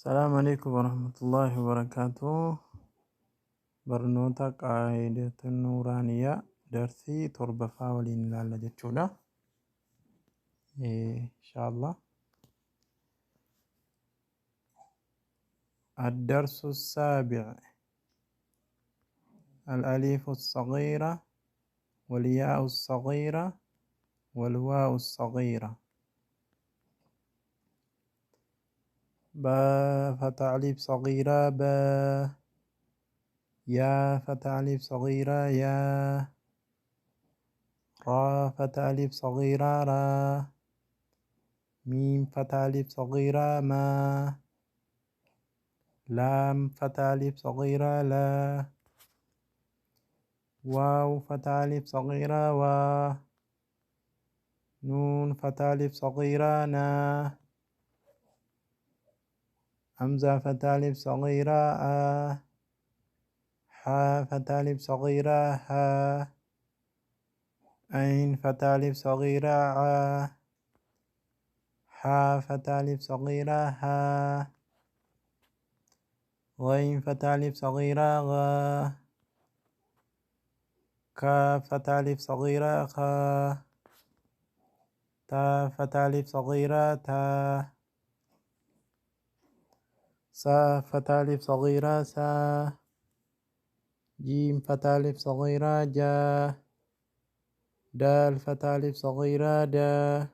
السلام عليكم ورحمة الله وبركاته. برنوتا قاعدة النورانية درسي تربة فاولين لالا جتشولا إن شاء الله. الدرس السابع: الألف الصغيرة والياء الصغيرة والواو الصغيرة. با فتح ألف صغيرة با، يا فتح ألف صغيرة يا، را فتح ألف صغيرة را، ميم فتح ألف صغيرة ما، لام فتح ألف صغيرة لا، واو فتح ألف صغيرة وا، نون فتح ألف صغيرة نا، همزة فتح ألف صغيرة آ، حا فتح ألف صغيرة ها، عين فتح ألف صغيرة ع، حا فتح ألف صغيرة ها، غين فتح ألف صغيرة غا، كاف فتح ألف صغيرة خا، تا فتح ألف صغيرة تا، سا فتح ألف صغيرة سا، جيم فتح ألف صغيرة جا، دال فتح ألف صغيرة دا،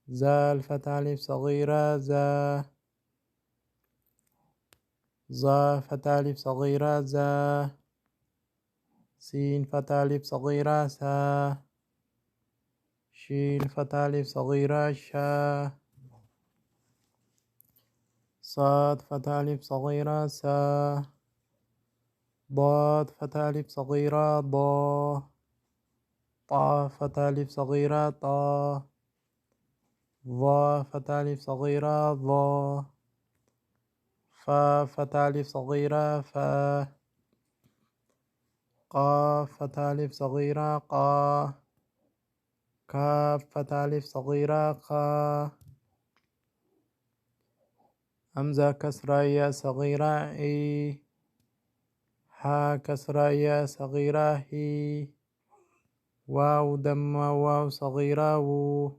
زال فتح ألف صغيرة زا، ظا فتح ألف صغيرة زا، سين فتح ألف صغيرة سا، شين فتح ألف صغيرة شا، صاد فتح ألف صغيرة سا، ضاد فتح ألف صغيرة ضا، طا فتح ألف صغيرة طا، ظا فتح ألف صغيرة ظا، فا فتح ألف صغيرة فا، قاف فتح ألف صغيرة قا، كاف فتح ألف صغيرة قا، همزة كسرة يا صغيرة إي، حا كسرة يا صغيرة هي، واو دم واو صغيرة و،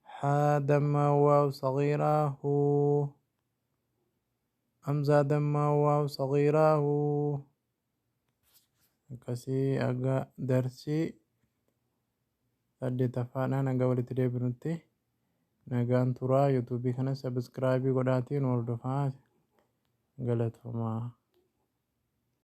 حا دم واو صغيرة هو، همزة دم واو صغيرة هو. كسي أجا درسي أدي تفانا نجا ولتدي بنتي نجان ترى يوتيوب كنا سبسكرايب قداتي نور دفعات غلط فما